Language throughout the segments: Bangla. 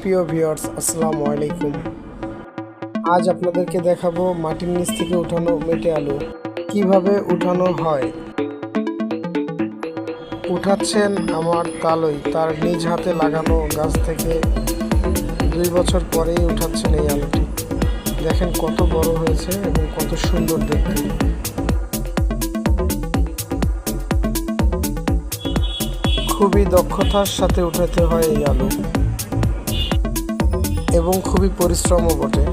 প্রিয় ভিউয়ার্স, আসসালামু আলাইকুম। আজ আপনাদেরকে দেখাবো মাটির নিচ থেকে উঠানো মেটে আলু কিভাবে উঠানো হয়। উঠাচ্ছেন আমার তালই, তার নিজ হাতে লাগানো গাছ থেকে 2 বছর পরেই উঠাচ্ছেন এই আলুটি। দেখেন কত বড় হয়েছে এবং কত সুন্দর দেখতে। খুবই দক্ষতার সাথে উঠাতে হয় এই আলু এবং খুবই পরিশ্রমও বটে।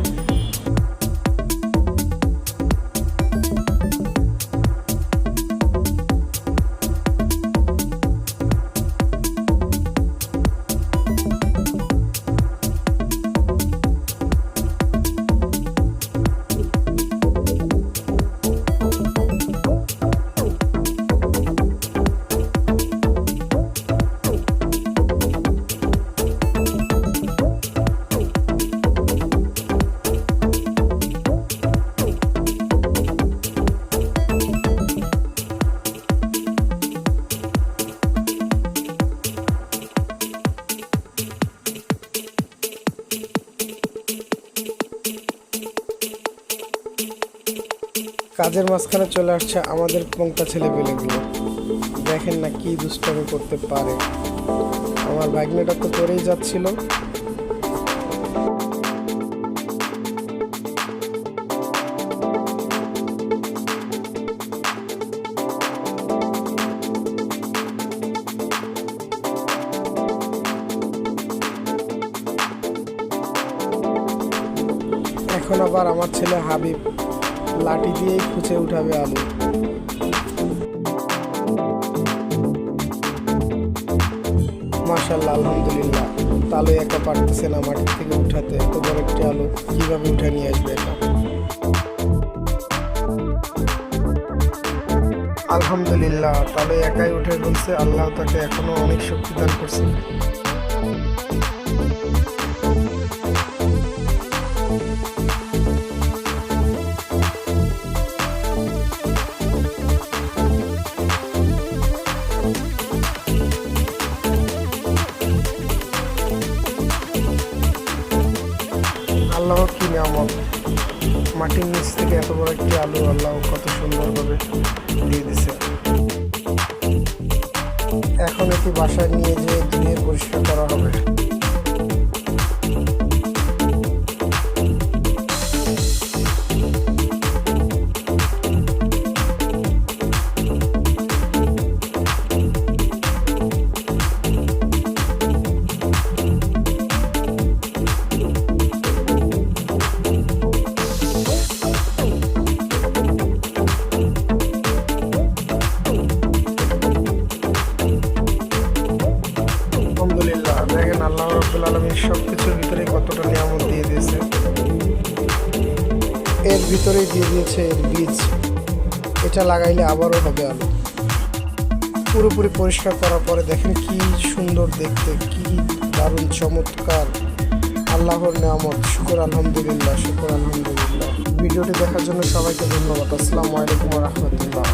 কাজের মাঝখানে চলে আসছে আমাদের পঙ্কা ছেলেপেলেগুলো। দেখেন না কি দুষ্টামি করতে পারে। আমার ভাগ্নেটা তো করেই যাচ্ছিল। এখন আবার আমার ছেলে হাবিব লাঠি দিয়েই খুঁজে উঠাবে আলু। মাশাআল্লাহ, আলহামদুলিল্লাহ। তালু একা পারতেছে না মাটির থেকে উঠাতে। এত বড় একটি আলু কিভাবে উঠে নিয়ে আসবে এটা? আলহামদুলিল্লাহ, তালু একাই উঠে বলছে। আল্লাহ তাকে এখনো অনেক শক্তি দান করছে। আল্লাহ কি নিয়ামত, মাটির নিচ থেকে এত বড় একটি আলু আল্লাহ কত সুন্দরভাবে দিয়ে দিছে। এখন এটি বাসায় নিয়ে যেয়ে ধুয়ে পরিষ্কার করা হবে। আলহামদুলিল্লাহ, দেখেন আল্লাহ রাব্বুল আলামিন সবকিছুর ভিতরে কতটা নিয়ামত দিয়ে দিয়েছে। এর ভিতরেই দিয়ে দিয়েছে এর বীজ। এটা লাগাইলে আবারও হবে আলু। পুরোপুরি পরিষ্কার করার পরে দেখেন কি সুন্দর দেখতে, কি দারুণ চমৎকার। আল্লাহর নিয়ামত। শুকর আলহামদুলিল্লাহ, শুকর আলহামদুলিল্লাহ। ভিডিওটি দেখার জন্য সবাইকে ধন্যবাদ। আসসালামু আলাইকুম ওয়া রাহমাতুল্লাহ।